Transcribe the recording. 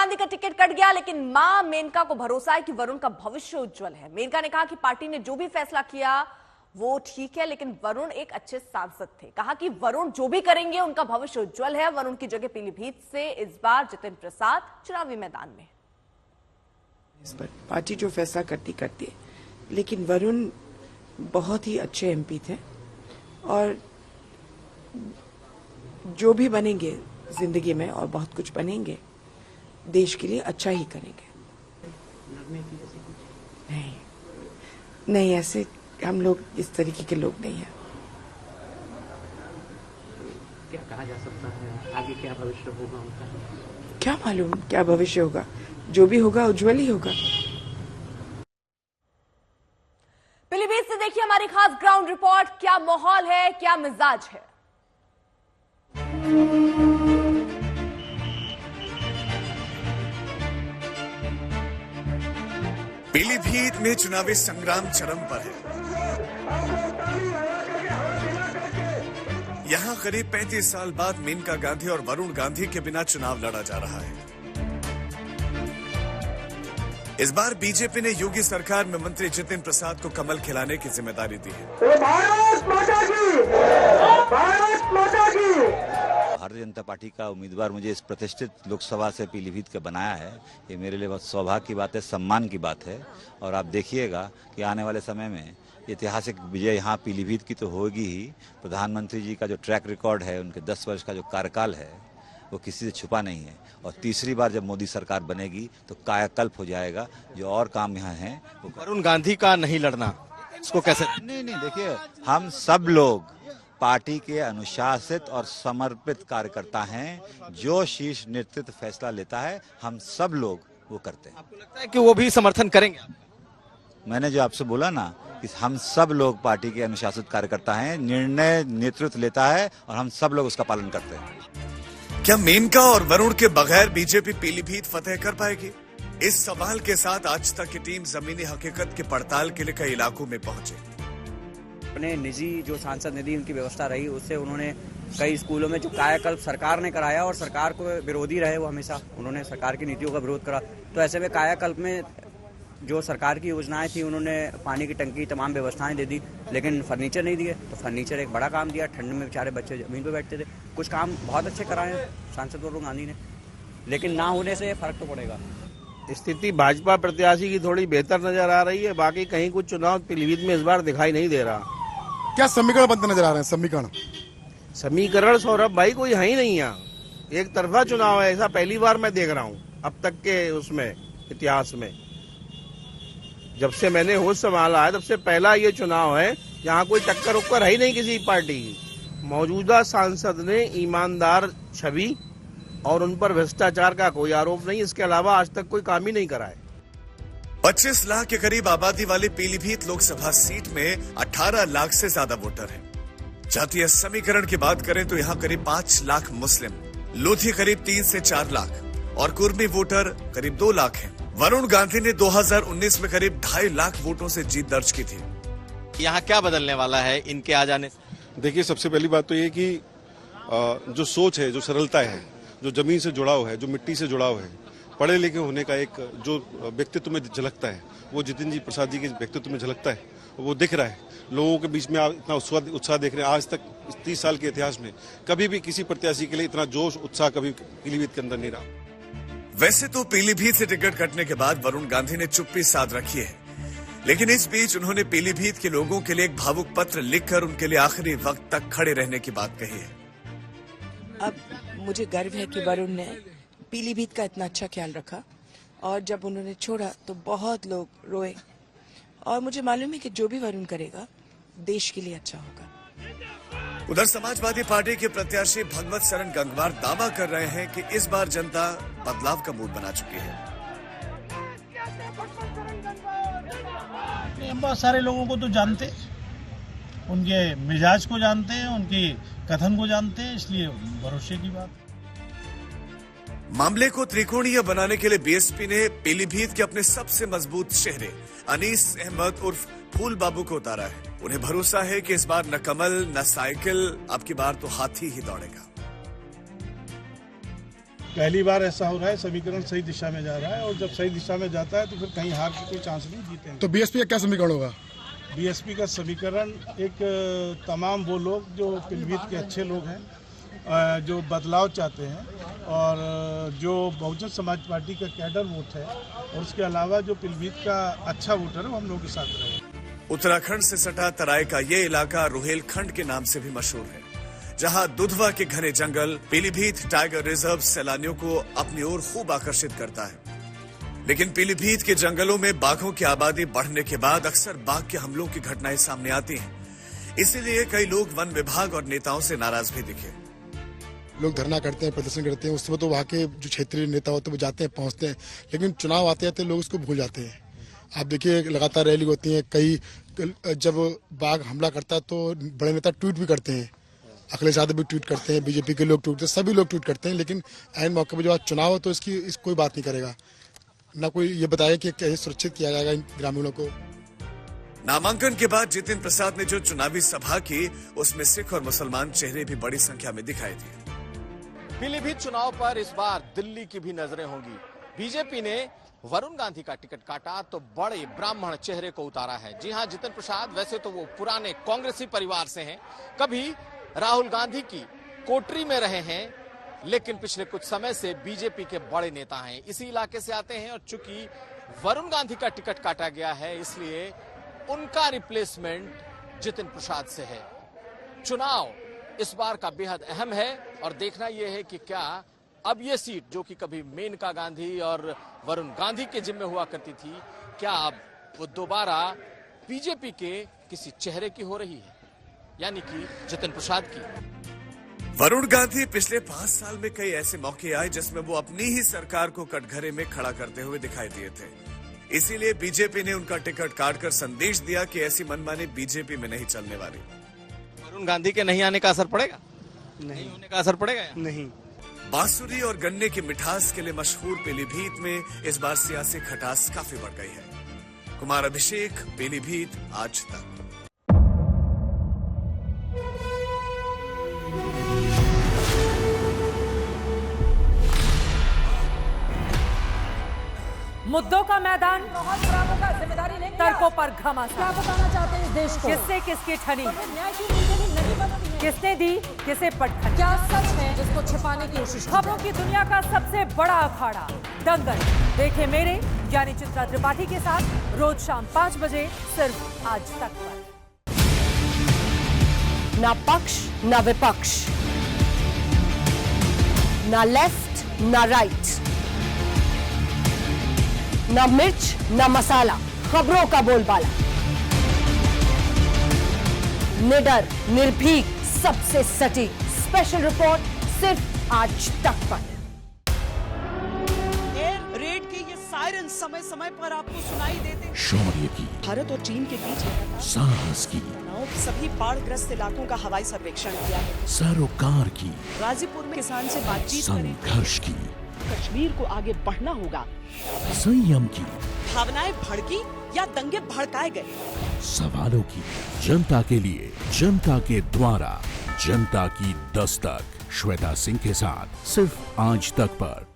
गांधी का ticket cut गया, लेकिन मां मेनका को भरोसा है कि वरुण का भविष्य उज्जवल है। मेनका ने कहा कि पार्टी ने जो भी फैसला किया वो ठीक है, लेकिन वरुण एक अच्छे सांसद थे। कहा कि वरुण जो भी करेंगे उनका भविष्य उज्जवल है। वरुण की जगह पीलीभीत से इस बार जितिन प्रसाद चुनावी मैदान में। इस पर पार्टी जो फैसला करती है, लेकिन वरुण बहुत ही अच्छे एमपी थे और जो भी बनेंगे जिंदगी में और बहुत कुछ बनेंगे, देश के लिए अच्छा ही करेंगे। नहीं, ऐसे हम लोग इस तरीके के लोग नहीं हैं। क्या कहा जा सकता है, आगे क्या भविष्य होगा उनका? क्या मालूम क्या भविष्य होगा, जो भी होगा उज्जवल ही होगा। पीलीभीत से देखिए हमारी खास ग्राउंड रिपोर्ट। क्या माहौल है, क्या मिजाज है। पीलीभीत में चुनावी संग्राम चरम पर है। यहां करीब 35 साल बाद मेनका गांधी और वरुण गांधी के बिना चुनाव लड़ा जा रहा है। इस बार बीजेपी ने योगी सरकार में मंत्री जितिन प्रसाद को कमल खिलाने की जिम्मेदारी दी है। भारत माता की, भारत माता की। भारतीय जनता पार्टी का उम्मीदवार मुझे इस प्रतिष्ठित लोकसभा से पीलीभीत का बनाया है, ये मेरे लिए बहुत सौभाग्य की बात है, सम्मान की बात है। और आप देखिएगा कि आने वाले समय में ऐतिहासिक विजय यहाँ पीलीभीत की तो होगी ही। प्रधानमंत्री जी का जो ट्रैक रिकॉर्ड है, उनके 10 वर्ष का जो कार्यकाल है, वो किसी से छुपा नहीं है। और तीसरी बार जब मोदी सरकार बनेगी तो कायाकल्प हो जाएगा। जो और काम यहाँ है वो वरुण गांधी का नहीं लड़ना, इसको कैसे? नहीं, देखिए, हम सब लोग पार्टी के अनुशासित और समर्पित कार्यकर्ता हैं। जो शीर्ष नेतृत्व फैसला लेता है, हम सब लोग वो करते हैं। आपको लगता है कि वो भी समर्थन करेंगे? मैंने जो आपसे बोला ना कि हम सब लोग पार्टी के अनुशासित कार्यकर्ता हैं, निर्णय नेतृत्व लेता है और हम सब लोग उसका पालन करते हैं। क्या मेनका और वरुण के बगैर बीजेपी पीलीभीत फतेह कर पाएगी? इस सवाल के साथ आज तक की टीम जमीनी हकीकत की पड़ताल के लिए कई इलाकों में पहुंची। अपने निजी जो सांसद निधि उनकी व्यवस्था रही, उससे उन्होंने कई स्कूलों में जो कायाकल्प सरकार ने कराया और सरकार को विरोधी रहे, वो हमेशा उन्होंने सरकार की नीतियों का विरोध करा। तो ऐसे में कायाकल्प में जो सरकार की योजनाएं थी, उन्होंने पानी की टंकी तमाम व्यवस्थाएं दे दी, लेकिन फर्नीचर नहीं दिए। तो फर्नीचर एक बड़ा काम दिया। ठंड में बेचारे बच्चे जमीन पर बैठते थे। कुछ काम बहुत अच्छे कराए हैं सांसद वरुण गांधी ने, लेकिन ना होने से फर्क तो पड़ेगा। स्थिति भाजपा प्रत्याशी की थोड़ी बेहतर नजर आ रही है, बाकी कहीं कुछ चुनाव पीलीभीत में इस बार दिखाई नहीं दे रहा। क्या समीकरण बनते नजर आ रहे हैं? समीकरण सौरभ भाई कोई है ही नहीं यहाँ। एक तरफा चुनाव है, ऐसा पहली बार मैं देख रहा हूँ अब तक के उसमें इतिहास में। जब से मैंने होश संभाला है तब से पहला ये चुनाव है, यहाँ कोई टक्कर उक्कर है ही नहीं किसी पार्टी की। मौजूदा सांसद ने ईमानदार छवि और उन पर भ्रष्टाचार का कोई आरोप नहीं, इसके अलावा आज तक कोई काम ही नहीं करा है। 25 लाख के करीब आबादी वाली पीलीभीत लोकसभा सीट में 18 लाख से ज्यादा वोटर हैं। जातीय समीकरण की बात करें तो यहाँ करीब 5 लाख मुस्लिम, लोधी करीब 3 से 4 लाख और कुर्मी वोटर करीब 2 लाख हैं। वरुण गांधी ने 2019 में करीब 2.5 लाख वोटों से जीत दर्ज की थी। यहाँ क्या बदलने वाला है इनके आ जाने से? देखिए, सबसे पहली बात तो ये कि जो सोच है, जो सरलता है, जो जमीन से जुड़ाव है, जो मिट्टी से जुड़ाव है, पढ़े लिखे होने का एक जो व्यक्तित्व में झलकता है, वो जितिन जी प्रसाद जी के व्यक्तित्व में झलकता है। वो दिख रहा है लोगों के बीच में। इतना उत्साह देख रहे हैं। आज तक 30 साल के इतिहास में कभी भी किसी प्रत्याशी के लिए इतना जोश उत्साह कभी पीलीभीत के अंदर नहीं रहा। वैसे तो पीलीभीत से टिकट कटने के बाद वरुण गांधी ने चुप्पी साध रखी है, लेकिन इस बीच उन्होंने पीलीभीत के लोगों के लिए एक भावुक पत्र लिखकर उनके लिए आखिरी वक्त तक खड़े रहने की बात कही है। अब मुझे गर्व है कि वरुण ने पीलीभीत का इतना अच्छा ख्याल रखा और जब उन्होंने छोड़ा तो बहुत लोग रोए। और मुझे मालूम है कि जो भी वरुण करेगा देश के लिए अच्छा होगा। उधर समाजवादी पार्टी के प्रत्याशी भगवत शरण गंगवार दावा कर रहे हैं कि इस बार जनता बदलाव का मूड बना चुकी है। हम बहुत सारे लोगों को तो जानते, उनके मिजाज को जानते हैं, उनकी कथन को जानते हैं, इसलिए भरोसे की बात। मामले को त्रिकोणीय बनाने के लिए बीएसपी ने पीलीभीत के अपने सबसे मजबूत चेहरे अनीस अहमद उर्फ फूल बाबू को उतारा है। उन्हें भरोसा है कि इस बार न कमल न साइकिल, अब की बार तो हाथी ही दौड़ेगा। पहली बार ऐसा हो रहा है, समीकरण सही दिशा में जा रहा है, और जब सही दिशा में जाता है तो फिर कहीं हार की कोई चांस नहीं, जीतेंगे। तो बीएसपी का क्या समीकरण होगा? बीएसपी का समीकरण एक तमाम वो लोग जो पीलीभीत के अच्छे लोग हैं, जो बदलाव चाहते हैं, और जो बहुजन समाज पार्टी का कैडर वोट है, और उसके अलावा जो पीलीभीत का अच्छा वोटर है, वो हम लोग के साथ रहेगा। उत्तराखंड से सटा तराई का ये इलाका रुहेलखंड के नाम से भी मशहूर है, जहां दुधवा के घने जंगल, पीलीभीत टाइगर रिजर्व सैलानियों को अपनी ओर खूब आकर्षित करता है। लेकिन पीलीभीत के जंगलों में बाघों की आबादी बढ़ने के बाद अक्सर बाघ के हमलों की घटनाएं सामने आती हैं। इसीलिए कई लोग वन विभाग और नेताओं से नाराज भी दिखे। लोग धरना करते हैं, प्रदर्शन करते हैं, उस समय तो वहाँ के जो क्षेत्रीय नेता होते हैं वो जाते हैं, पहुँचते हैं, लेकिन चुनाव आते आते लोग उसको भूल जाते हैं। आप देखिए लगातार रैली होती है, कई जब बाघ हमला करता है तो बड़े नेता ट्वीट भी करते हैं, अखिलेश यादव भी ट्वीट करते हैं, बीजेपी के लोग ट्वीट करते हैं, सभी लोग ट्वीट करते हैं, लेकिन ऐन मौके पर जब चुनाव हो तो इसकी कोई बात नहीं करेगा, ना कोई ये बताया कि कैसे सुरक्षित किया जाएगा इन ग्रामीणों को। नामांकन के बाद जितिन प्रसाद ने जो चुनावी सभा की, उसमें सिख और मुसलमान चेहरे भी बड़ी संख्या में दिखाई दिए। पीलीभीत चुनाव पर इस बार दिल्ली की भी नजरें होंगी। बीजेपी ने वरुण गांधी का टिकट काटा तो बड़े ब्राह्मण चेहरे को उतारा है। जी हां, जितिन प्रसाद वैसे तो वो पुराने कांग्रेसी परिवार से हैं, कभी राहुल गांधी की कोटरी में रहे हैं, लेकिन पिछले कुछ समय से बीजेपी के बड़े नेता हैं, इसी इलाके से आते हैं, और चूंकि वरुण गांधी का टिकट काटा गया है इसलिए उनका रिप्लेसमेंट जितिन प्रसाद से है। चुनाव इस बार का बेहद अहम है, और देखना यह है कि क्या अब ये सीट जो कि कभी मेनका गांधी और वरुण गांधी के जिम्मे हुआ करती थी, क्या अब वो दोबारा बीजेपी के किसी चेहरे की हो रही है, यानी कि जितिन प्रसाद की। वरुण गांधी पिछले 5 साल में कई ऐसे मौके आए जिसमें वो अपनी ही सरकार को कटघरे में खड़ा करते हुए दिखाई दिए थे। इसीलिए बीजेपी ने उनका टिकट काटकर संदेश दिया कि ऐसी मनमानी बीजेपी में नहीं चलने वाली। वरुण गांधी के नहीं आने का असर पड़ेगा? नहीं होने का असर पड़ेगा? नहीं। बांसुरी और गन्ने की मिठास के लिए मशहूर पीलीभीत में इस बार सियासी खटास काफी बढ़ गई है। कुमार अभिषेक, पीलीभीत, आज तक। मुद्दों का मैदान, तर्कों पर घमासान। क्या बताना चाहते हैं इस देश को? किससे किसकी ठनी, किसने दी किसे पटखनी, क्या सच है जिसको छिपाने की कोशिश। खबरों की दुनिया का सबसे बड़ा अखाड़ा दंगल देखे मेरे यानी चित्रा त्रिपाठी के साथ रोज शाम 5 बजे सिर्फ आज तक पर। ना पक्ष ना विपक्ष, ना लेफ्ट ना राइट, ना मिर्च ना मसाला, खबरों का बोलबाला, निडर निर्भीक सबसे सटीक स्पेशल रिपोर्ट सिर्फ आज तक पर। एयर रेड के ये सायरन समय समय पर आपको सुनाई देते। शौर्य की, भारत और चीन के बीच साहस की, सभी बाढ़ग्रस्त इलाकों का हवाई सर्वेक्षण किया है। सरोकार की, गाजीपुर में किसान से बातचीत करें। संघर्ष की, कश्मीर को आगे बढ़ना होगा। संयम की, भावनाएं भड़की या दंगे भड़काए गए। सवालों की, जनता के लिए, जनता के द्वारा, जनता की दस्तक। श्वेता सिंह के साथ सिर्फ आज तक पर।